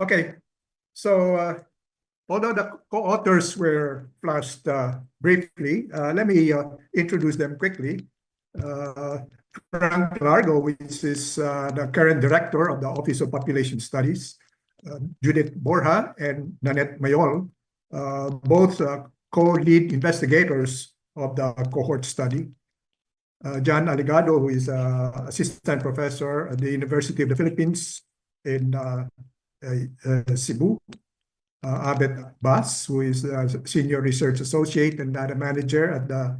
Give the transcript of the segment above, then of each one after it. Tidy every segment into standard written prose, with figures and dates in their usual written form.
Okay, so although the co-authors were flashed briefly, let me introduce them quickly. Frank Largo, which is the current director of the Office of Population Studies, Judith Borja and Nanette Mayol, both co-lead investigators of the cohort study. John Aligado, who is assistant professor at the University of the Philippines in Cebu. Abet Bas, who is a senior research associate and data manager at the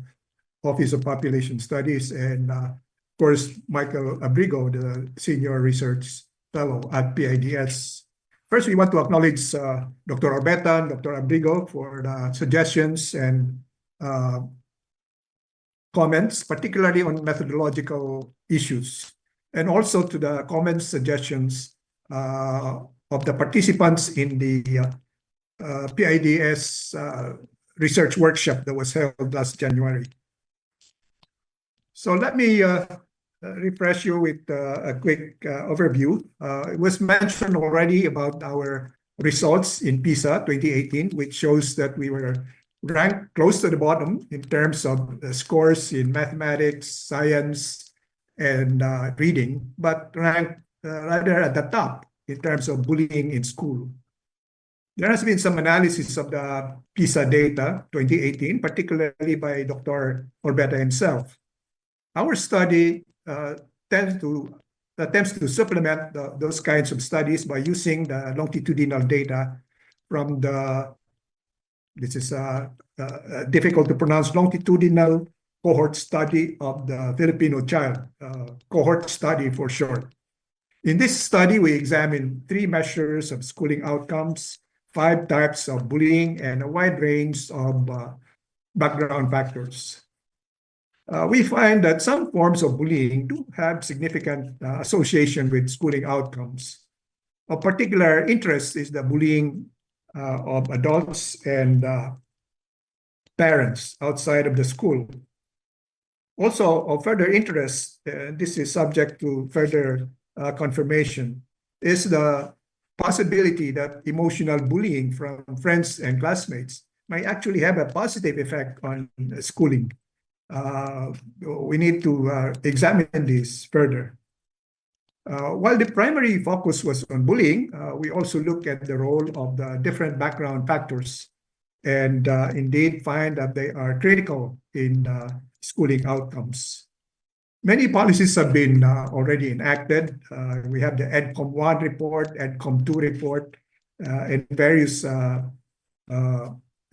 Office of Population Studies, and of course, Michael Abrigo, the senior research fellow at PIDS. First, we want to acknowledge Dr. Orbeta and Dr. Abrigo for the suggestions and comments, particularly on methodological issues, and also to the comments, suggestions of the participants in the PIDS research workshop that was held last January. So let me refresh you with a quick overview. It was mentioned already about our results in PISA 2018, which shows that we were ranked close to the bottom in terms of scores in mathematics, science, and reading, but ranked rather at the top in terms of bullying in school. There has been some analysis of the PISA data 2018, particularly by Dr. Orbeta himself. Our study attempts to supplement those kinds of studies by using the longitudinal data from this is difficult to pronounce, Longitudinal Cohort Study of the Filipino Child, Cohort Study for short. In this study, we examined 3 measures of schooling outcomes, 5 types of bullying, and a wide range of background factors. We find that some forms of bullying do have significant association with schooling outcomes. Of particular interest is the bullying of adults and parents outside of the school. Also, of further interest, this is subject to further confirmation, is the possibility that emotional bullying from friends and classmates might actually have a positive effect on schooling. We need to examine this further. While the primary focus was on bullying, we also look at the role of the different background factors and indeed find that they are critical in schooling outcomes. Many policies have been already enacted. We have the EDCOM 1 report, EDCOM 2 report, and various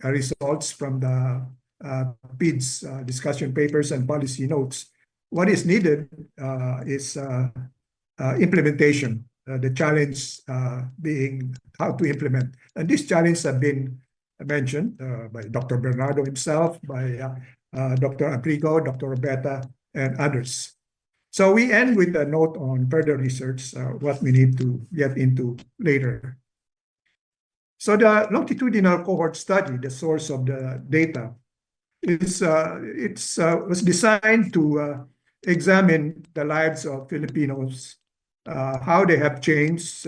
results from the PIDS discussion papers and policy notes. What is needed is implementation, the challenge being how to implement. And these challenges have been mentioned by Dr. Bernardo himself, by Dr. Abrigo, Dr. Orbeta, and others. So we end with a note on further research, what we need to get into later. So the longitudinal cohort study, the source of the data, was designed to examine the lives of Filipinos, how they have changed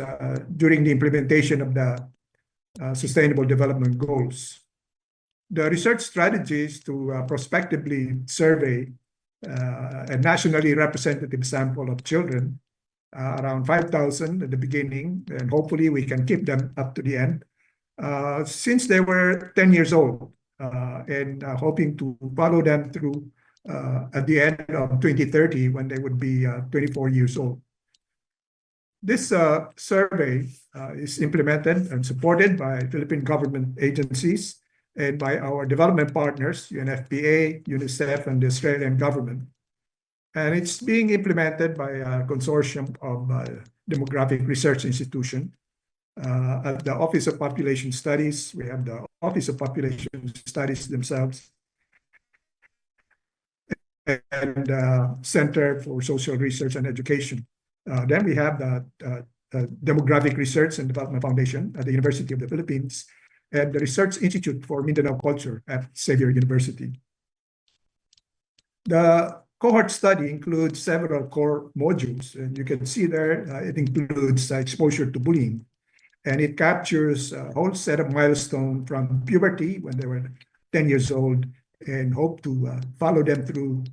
during the implementation of the Sustainable Development Goals. The research strategy is to prospectively survey a nationally representative sample of children, around 5,000 at the beginning, and hopefully we can keep them up to the end, since they were 10 years old, and hoping to follow them through at the end of 2030 when they would be 24 years old. This survey is implemented and supported by Philippine government agencies and by our development partners, UNFPA, UNICEF, and the Australian government. And it's being implemented by a consortium of demographic research institution. At the Office of Population Studies, we have the Office of Population Studies themselves, and Center for Social Research and Education. Then we have the Demographic Research and Development Foundation at the University of the Philippines, and the Research Institute for Mindanao Culture at Xavier University. The cohort study includes several core modules, and you can see there it includes exposure to bullying, And it captures a whole set of milestones from puberty when they were 10 years old and hope to follow them through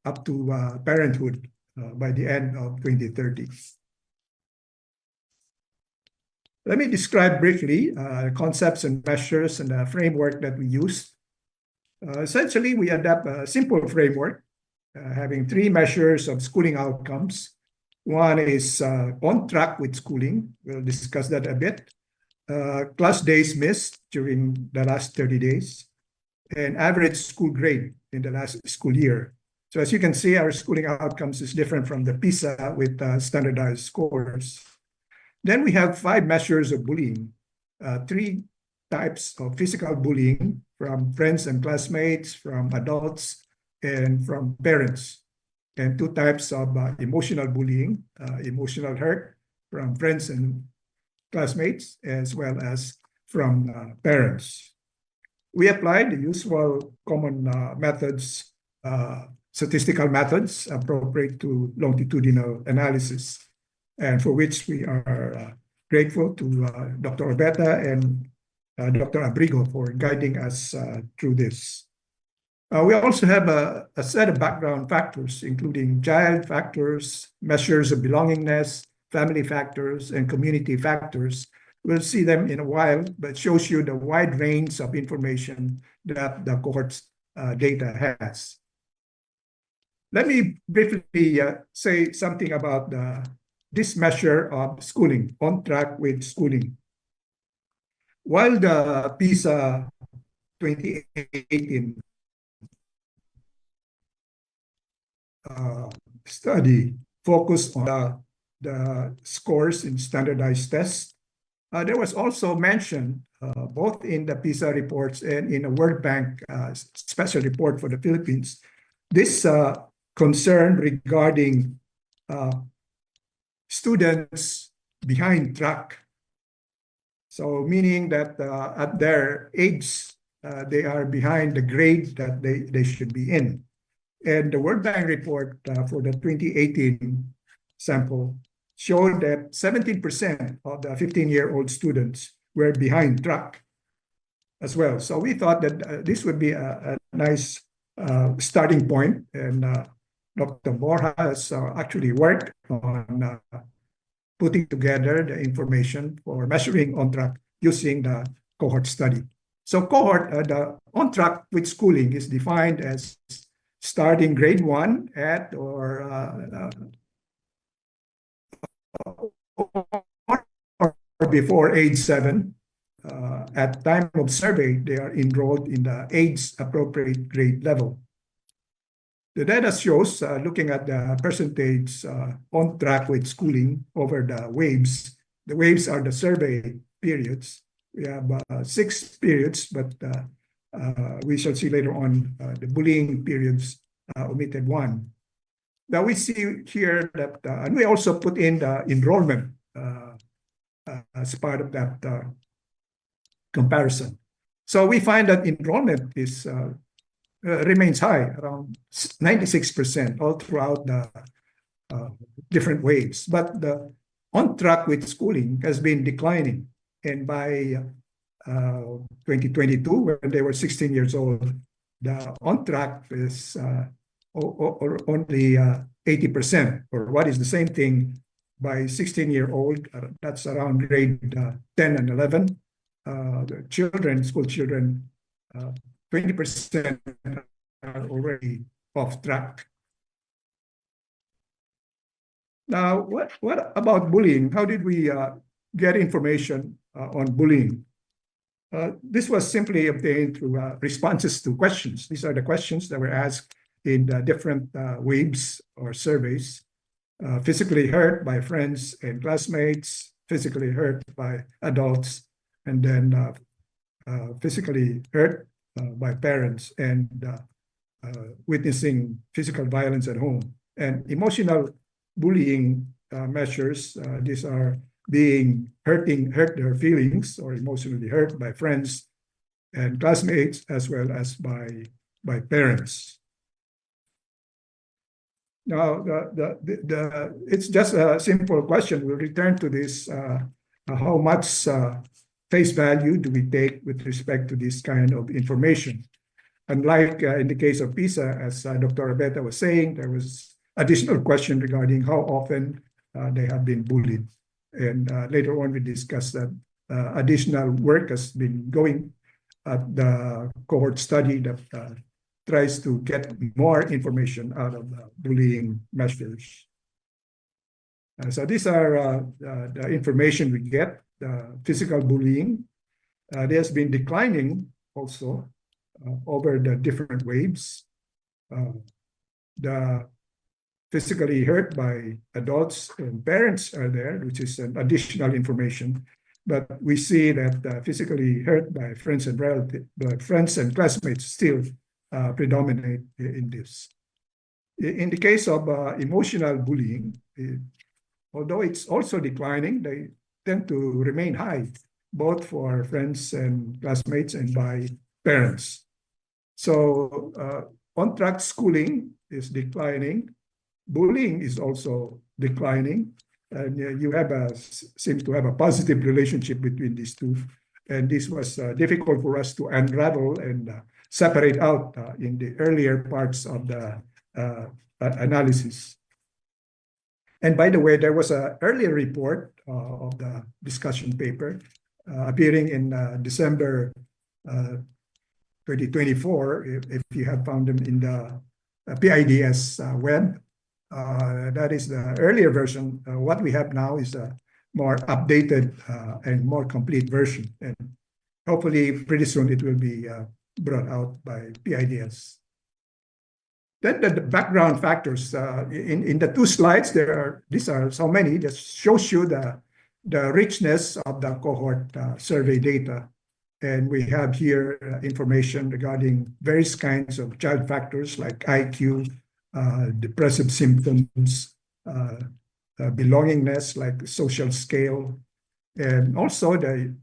up to parenthood by the end of 2030. Let me describe briefly concepts and measures and the framework that we use. Essentially, we adapt a simple framework having three measures of schooling outcomes. One is on track with schooling. We'll discuss that a bit. Class days missed during the last 30 days, and average school grade in the last school year. So as you can see, our schooling outcomes is different from the PISA with standardized scores. Then we have 5 measures of bullying, 3 types of physical bullying from friends and classmates, from adults, and from parents, and 2 types of emotional bullying, emotional hurt from friends and classmates, as well as from parents. We applied the usual common methods, statistical methods appropriate to longitudinal analysis, and for which we are grateful to Dr. Orbeta and Dr. Abrigo for guiding us through this. We also have a set of background factors, including child factors, measures of belongingness, family factors, and community factors. We'll see them in a while, but shows you the wide range of information that the cohort's data has. Let me briefly say something about this measure of schooling, on track with schooling. While the PISA 2018 study focused on the scores in standardized tests, there was also mention both in the PISA reports and in a World Bank special report for the Philippines, this concern regarding students behind track. So meaning that at their age, they are behind the grade that they should be in. And the World Bank report for the 2018 sample showed that 17% of the 15-year-old students were behind track as well. So we thought that this would be a nice starting point, and Dr. Borja has actually worked on putting together the information for measuring on track using the cohort study. So cohort, the on track with schooling is defined as starting grade 1 at or before age 7. At time of survey, they are enrolled in the age-appropriate grade level. The data shows, looking at the percentage on track with schooling over the waves. The waves are the survey periods. We have 6 periods, but we shall see later on the bullying periods omitted 1. Now we see here that, and we also put in the enrollment as part of that comparison. So we find that enrollment is remains high, around 96% all throughout the different waves. But the on track with schooling has been declining. And by 2022, when they were 16 years old, the on track is only 80%, or what is the same thing by 16-year-old, that's around grade 10 and 11. The children, school children, 20% are already off track. Now, what about bullying? How did we get information on bullying? This was simply obtained through responses to questions. These are the questions that were asked in the different waves or surveys. Physically hurt by friends and classmates, physically hurt by adults, and then physically hurt by parents, and witnessing physical violence at home. And emotional bullying measures, these are being hurt their feelings or emotionally hurt by friends and classmates, as well as by parents. Now, it's just a simple question. We'll return to this how much face value do we take with respect to this kind of information? Unlike in the case of PISA, as Dr. Abeta was saying, there was additional question regarding how often they have been bullied. And later on, we discussed that additional work has been going at the cohort study that tries to get more information out of bullying measures. So these are the information we get. Physical bullying, it has been declining also over the different waves. The physically hurt by adults and parents are there, which is an additional information. But we see that physically hurt by friends and relatives, friends and classmates still predominate in this. In the case of emotional bullying, although it's also declining, they tend to remain high, both for friends and classmates and by parents. So on-track schooling is declining. Bullying is also declining. And you seem to have a positive relationship between these two. And this was difficult for us to unravel and separate out in the earlier parts of the analysis. And by the way, there was an earlier report of the discussion paper appearing in December 2024, if you have found them in the PIDS web. That is the earlier version. What we have now is a more updated and more complete version. And hopefully pretty soon it will be brought out by PIDS. Then the background factors. In the two slides, these are so many that shows you the richness of the cohort survey data. And we have here information regarding various kinds of child factors like IQ, depressive symptoms, belongingness like social scale, and also the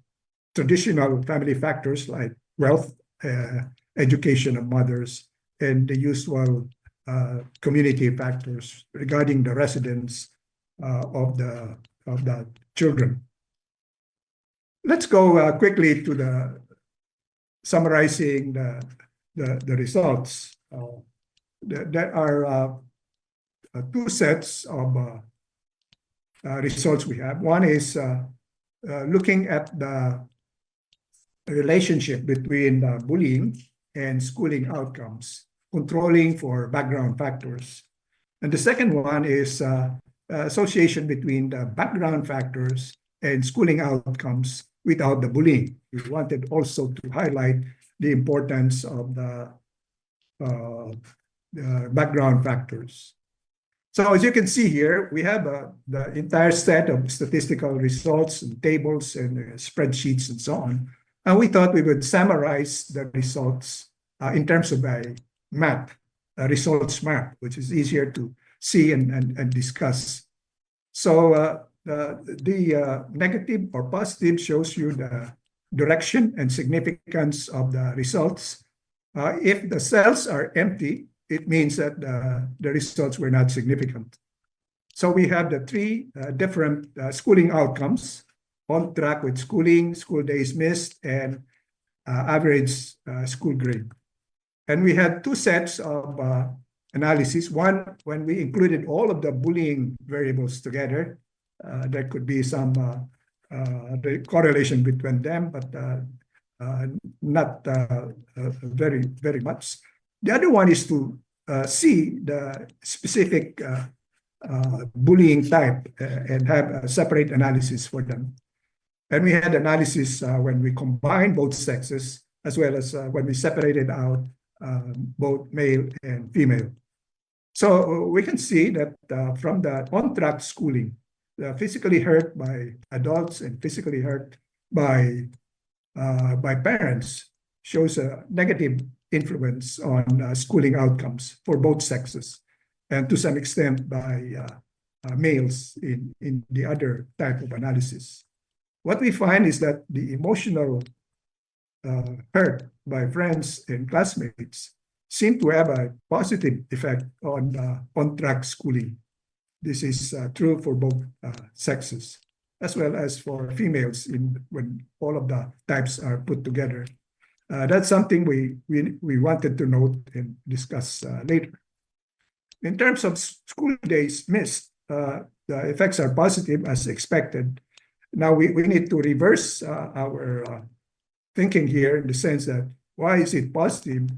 traditional family factors like wealth, education of mothers, and the usual community factors regarding the residence of the children. Let's go quickly to the summarizing the results. There are two sets of results we have. One is looking at the relationship between bullying and schooling outcomes, controlling for background factors. And the second one is association between the background factors and schooling outcomes without the bullying. We wanted also to highlight the importance of the background factors. So as you can see here, we have the entire set of statistical results and tables and spreadsheets and so on. And we thought we would summarize the results in terms of a map, a results map, which is easier to see and discuss. So the negative or positive shows you the direction and significance of the results. If the cells are empty, it means that the results were not significant. So we have the three different schooling outcomes: on track with schooling, school days missed, and average school grade. And we had two sets of analysis. One, when we included all of the bullying variables together, there could be some correlation between them, but not very, very much. The other one is to see the specific bullying type and have a separate analysis for them. And we had analysis when we combined both sexes, as well as when we separated out both male and female. So we can see that from the on-track schooling, the physically hurt by adults and physically hurt by parents shows a negative influence on schooling outcomes for both sexes, and to some extent by males in the other type of analysis. What we find is that the emotional hurt by friends and classmates seem to have a positive effect on on-track schooling. This is true for both sexes. as well as for females when all of the types are put together. That's something we wanted to note and discuss later. In terms of school days missed, the effects are positive as expected. Now we need to reverse our thinking here in the sense that why is it positive?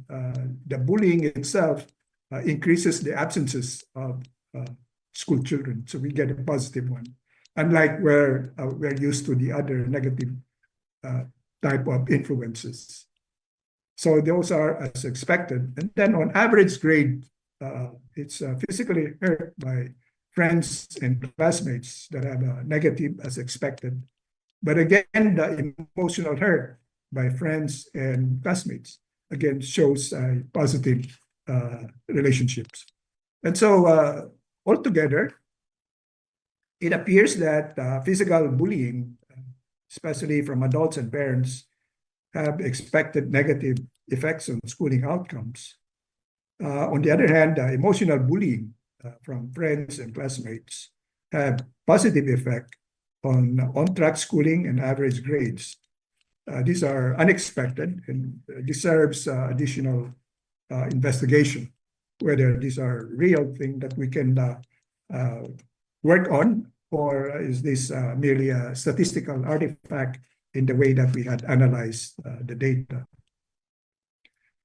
The bullying itself increases the absences of school children, so we get a positive one. Unlike where we're used to the other negative type of influences. So those are as expected. And then on average grade, it's physically hurt by friends and classmates that have a negative as expected. But again, the emotional hurt by friends and classmates, again, shows positive relationships. And so altogether, it appears that physical bullying, especially from adults and parents, have expected negative effects on schooling outcomes. On the other hand, emotional bullying from friends and classmates have positive effect on on-track schooling and average grades. These are unexpected and deserves additional investigation, whether these are real things that we can work on, or is this merely a statistical artifact in the way that we had analyzed the data.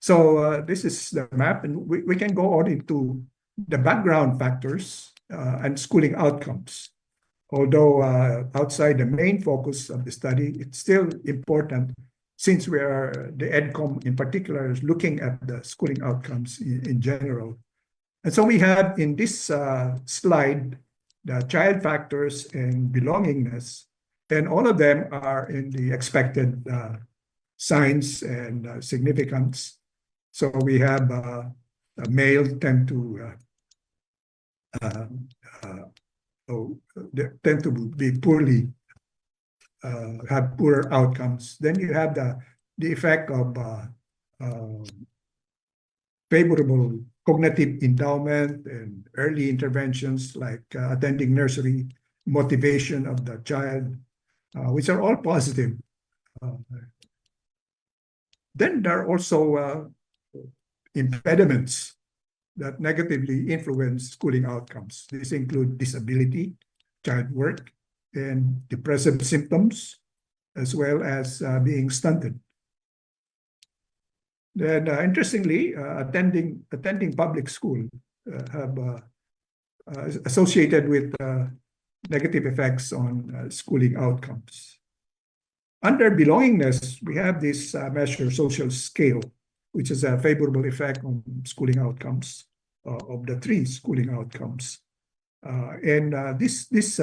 So this is the map, and we can go on into the background factors and schooling outcomes. Although outside the main focus of the study, it's still important since we are, the EDCOM in particular, is looking at the schooling outcomes in general. And so we have in this slide, the child factors and belongingness, and all of them are in the expected signs and significance. So we have male tend to be poorly, have poorer outcomes. Then you have the effect of favorable cognitive endowment and early interventions like attending nursery, motivation of the child, which are all positive. Then there are also impediments that negatively influence schooling outcomes. These include disability, child work, and depressive symptoms, as well as being stunted. Then, interestingly, attending public school have associated with negative effects on schooling outcomes. Under belongingness, we have this measure social scale, which is a favorable effect on schooling outcomes of the 3 schooling outcomes. This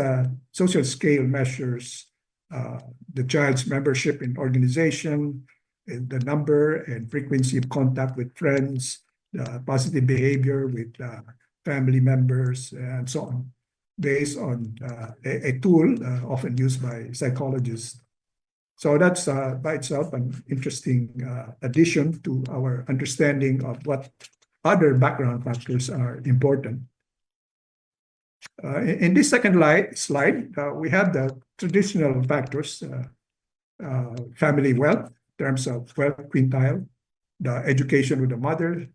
social scale measures the child's membership in organization, the number and frequency of contact with friends, positive behavior with family members, and so on, based on a tool often used by psychologists. So that's by itself an interesting addition to our understanding of what other background factors are important. In this second slide, we have the traditional factors, family wealth, in terms of wealth quintile, the education with the mother,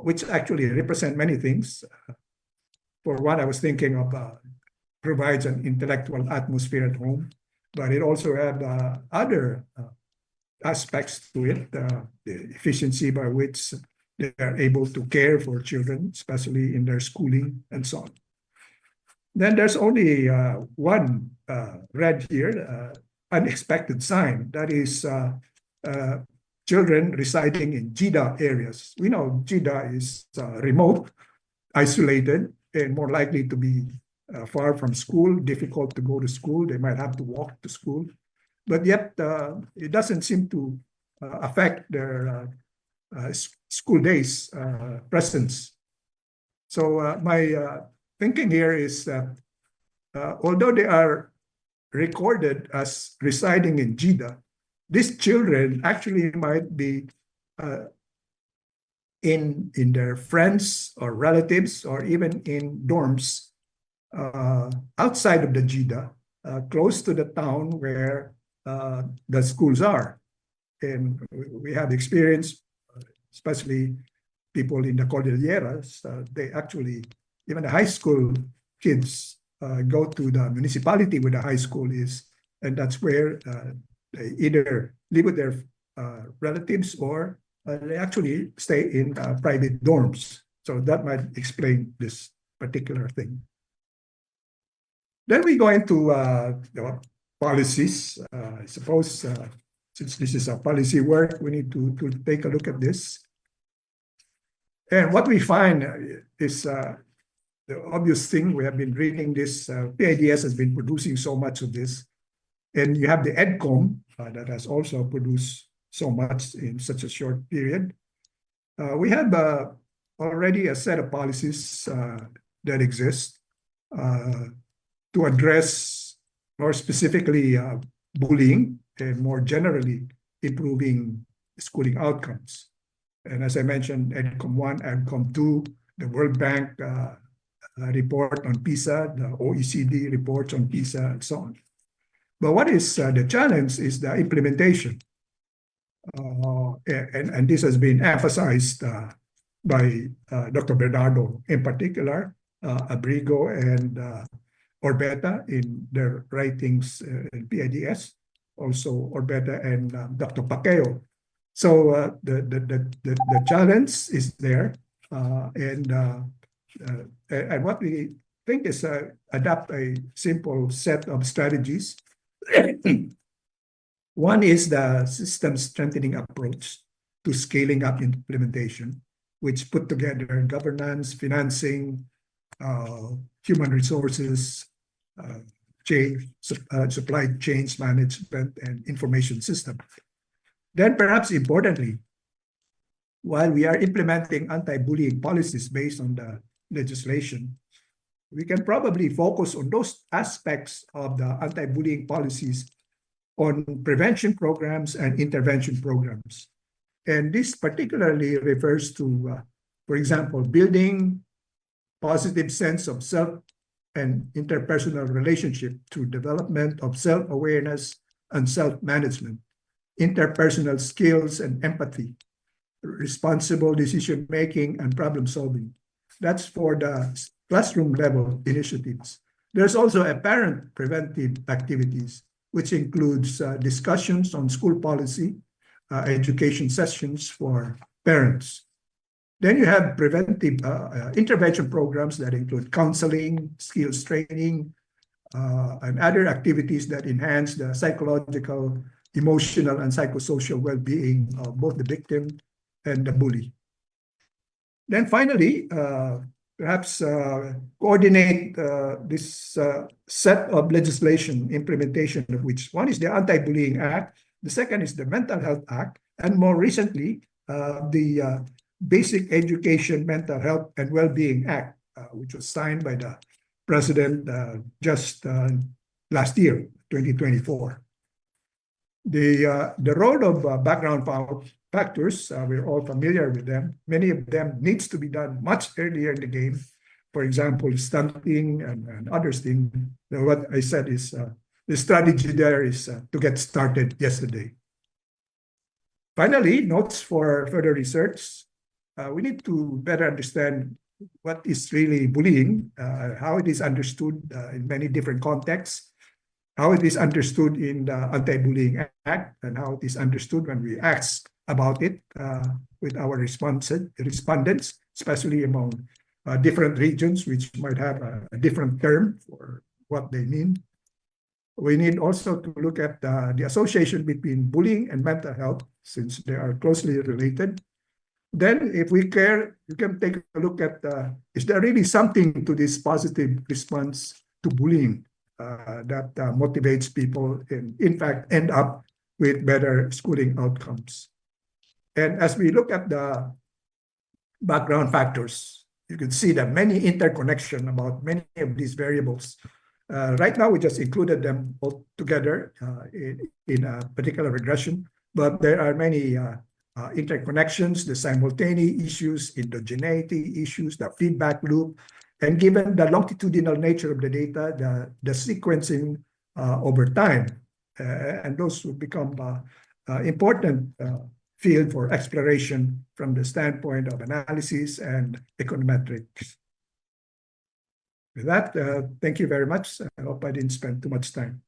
which actually represent many things. For one, I was thinking of provides an intellectual atmosphere at home, but it also had other aspects to it, the efficiency by which they are able to care for children, especially in their schooling and so on. Then there's only one red here, unexpected sign, that is children residing in GIDA areas. We know GIDA is remote, isolated, and more likely to be far from school, difficult to go to school. They might have to walk to school, but yet it doesn't seem to affect their school days presence. So my thinking here is that although they are recorded as residing in GIDA, these children actually might be in their friends or relatives or even in dorms outside of the GIDA close to the town where the schools are. And we have experience, especially people in the Cordilleras, they actually, even the high school kids go to the municipality where the high school is, and that's where they either live with their relatives or they actually stay in private dorms. So that might explain this particular thing. Then we go into the policies. I suppose since this is a policy work, we need to take a look at this. And what we find is the obvious thing. We have been reading this. PIDS has been producing so much of this. And you have the EDCOM that has also produced so much in such a short period. We have already a set of policies that exist to address more specifically bullying and more generally improving schooling outcomes. And as I mentioned, EDCOM 1, EDCOM 2, the World Bank report on PISA, the OECD reports on PISA, and so on. But what is the challenge is the implementation. And this has been emphasized by Dr. Bernardo in particular, Abrigo and Orbeta in their writings in PIDS, also Orbeta and Dr. Pacquiao. So the challenge is there, and what we think is adapt a simple set of strategies. One is the system strengthening approach to scaling up implementation, which put together governance, financing, human resources, supply chains management, and information system. Then perhaps importantly, while we are implementing anti-bullying policies based on the legislation, we can probably focus on those aspects of the anti-bullying policies on prevention programs and intervention programs. And this particularly refers to, for example, building positive sense of self and interpersonal relationship through development of self-awareness and self-management, interpersonal skills and empathy, responsible decision-making and problem-solving. That's for the classroom level initiatives. There's also apparent preventive activities, which includes discussions on school policy, education sessions for parents. Then you have preventive intervention programs that include counseling, skills training, and other activities that enhance the psychological, emotional, and psychosocial well-being of both the victim and the bully. Then finally, perhaps coordinate this set of legislation implementation of which one is the Anti-Bullying Act, the second is the Mental Health Act, and more recently, the Basic Education, Mental Health, and Well-Being Act, which was signed by the President just last year, 2024. The role of background factors, we're all familiar with them. Many of them needs to be done much earlier in the game. For example, stunting and other things. What I said is the strategy there is to get started yesterday. Finally, notes for further research. We need to better understand what is really bullying, how it is understood in many different contexts, how it is understood in the Anti-Bullying Act, and how it is understood when we ask about it with our respondents, especially among different regions, which might have a different term for what they mean. We need also to look at the association between bullying and mental health, since they are closely related. Then, if we care, you can take a look at, is there really something to this positive response to bullying that motivates people and, in fact, end up with better schooling outcomes? And as we look at the background factors, you can see that many interconnection about many of these variables. Right now, we just included them all together in a particular regression, but there are many interconnections, the simultaneous issues, endogeneity issues, the feedback loop, and given the longitudinal nature of the data, the sequencing over time. And those will become important field for exploration from the standpoint of analysis and econometrics. With that, thank you very much. I hope I didn't spend too much time.